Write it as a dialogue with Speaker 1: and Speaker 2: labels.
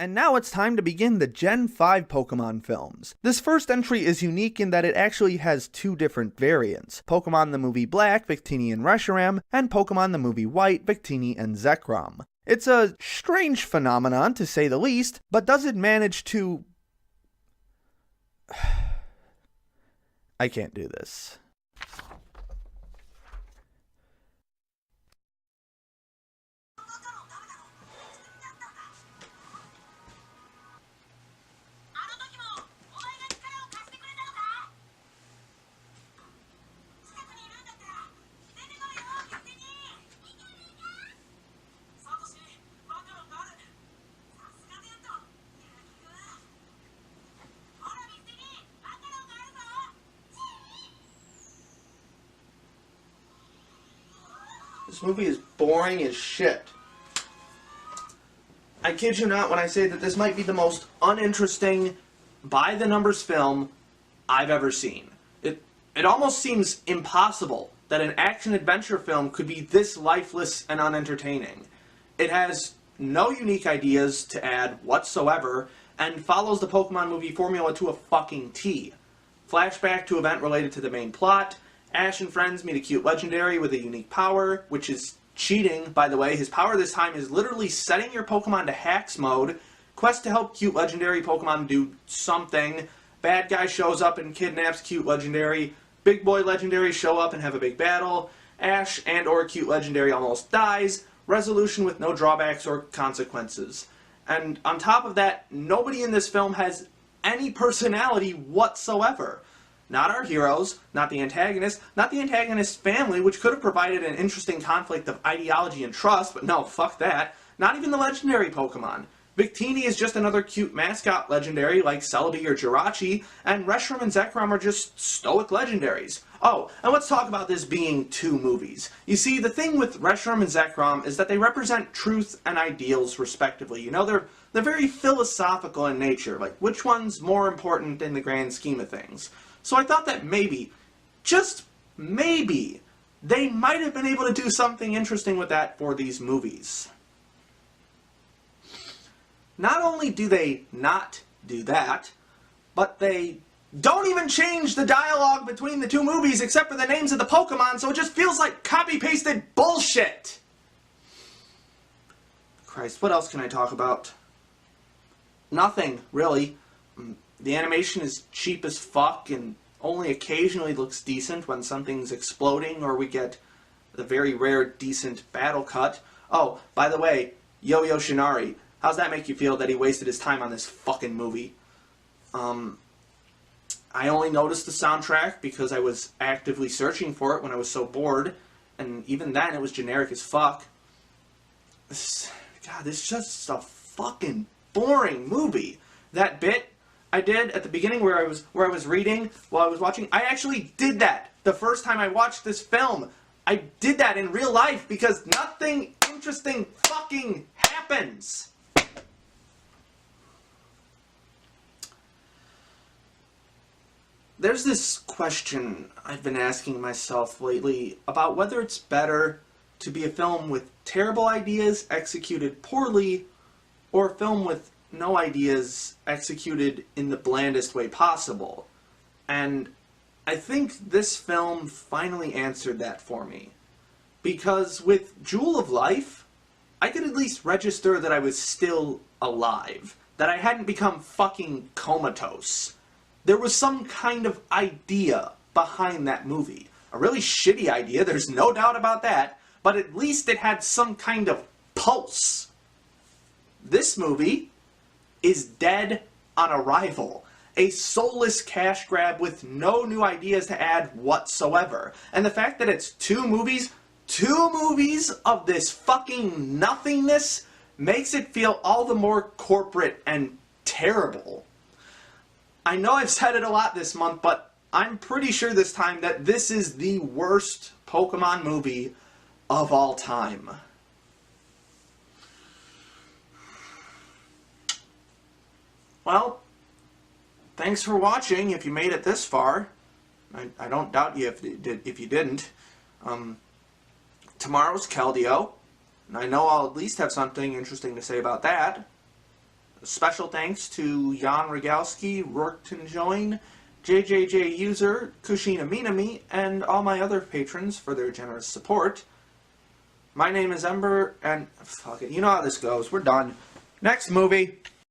Speaker 1: And now it's time to begin the Gen 5 Pokemon films. This first entry is unique in that it actually has two different variants: Pokemon the Movie Black, Victini and Reshiram, and Pokemon the Movie White, Victini and Zekrom. It's a strange phenomenon, to say the least, but does it manage to... I can't do this. This movie is boring as shit. I kid you not when I say that this might be the most uninteresting, by-the-numbers film I've ever seen. It almost seems impossible that an action-adventure film could be this lifeless and unentertaining. It has no unique ideas to add whatsoever, and follows the Pokemon movie formula to a fucking T. Flashback to event related to the main plot. Ash and friends meet a cute legendary with a unique power, which is cheating, by the way. His power this time is literally setting your Pokemon to hacks mode. Quest to help cute legendary Pokemon do something. Bad guy shows up and kidnaps cute legendary. Big boy legendary show up and have a big battle. Ash and or cute legendary almost dies. Resolution with no drawbacks or consequences. And on top of that, nobody in this film has any personality whatsoever. Not our heroes, not the antagonist, not the antagonist's family, which could have provided an interesting conflict of ideology and trust, but no, fuck that. Not even the legendary Pokemon. Victini is just another cute mascot legendary like Celebi or Jirachi, and Reshiram and Zekrom are just stoic legendaries. Oh, and let's talk about this being two movies. You see, the thing with Reshiram and Zekrom is that they represent truth and ideals respectively. You know, they're very philosophical in nature, like which one's more important in the grand scheme of things. So I thought that maybe, just maybe, they might have been able to do something interesting with that for these movies. Not only do they not do that, but they don't even change the dialogue between the two movies except for the names of the Pokemon, so it just feels like copy-pasted bullshit! Christ, what else can I talk about? Nothing, really. The animation is cheap as fuck and only occasionally looks decent when something's exploding or we get the very rare decent battle cut. Oh, by the way, Yo-Yo Shinari, how's that make you feel that he wasted his time on this fucking movie? I only noticed the soundtrack because I was actively searching for it when I was so bored, and even then it was generic as fuck. God, this is just a fucking boring movie. That bit I did at the beginning where I was reading while I was watching, I actually did that the first time I watched this film. I did that in real life because nothing interesting fucking happens. There's this question I've been asking myself lately about whether it's better to be a film with terrible ideas executed poorly or a film with no ideas executed in the blandest way possible. And I think this film finally answered that for me. Because with Jewel of Life, I could at least register that I was still alive. That I hadn't become fucking comatose. There was some kind of idea behind that movie. A really shitty idea, there's no doubt about that, but at least it had some kind of pulse. This movie is dead on arrival. A soulless cash grab with no new ideas to add whatsoever. And the fact that it's two movies of this fucking nothingness, makes it feel all the more corporate and terrible. I know I've said it a lot this month, but I'm pretty sure this time that this is the worst Pokemon movie of all time. Well, thanks for watching if you made it this far. I don't doubt you if you didn't. Tomorrow's Keldeo, and I know I'll at least have something interesting to say about that. Special thanks to Jan Rogalski, Rourketon JJJ User, Kushina Minami, and all my other patrons for their generous support. My name is Ember, and fuck it, you know how this goes. We're done. Next movie.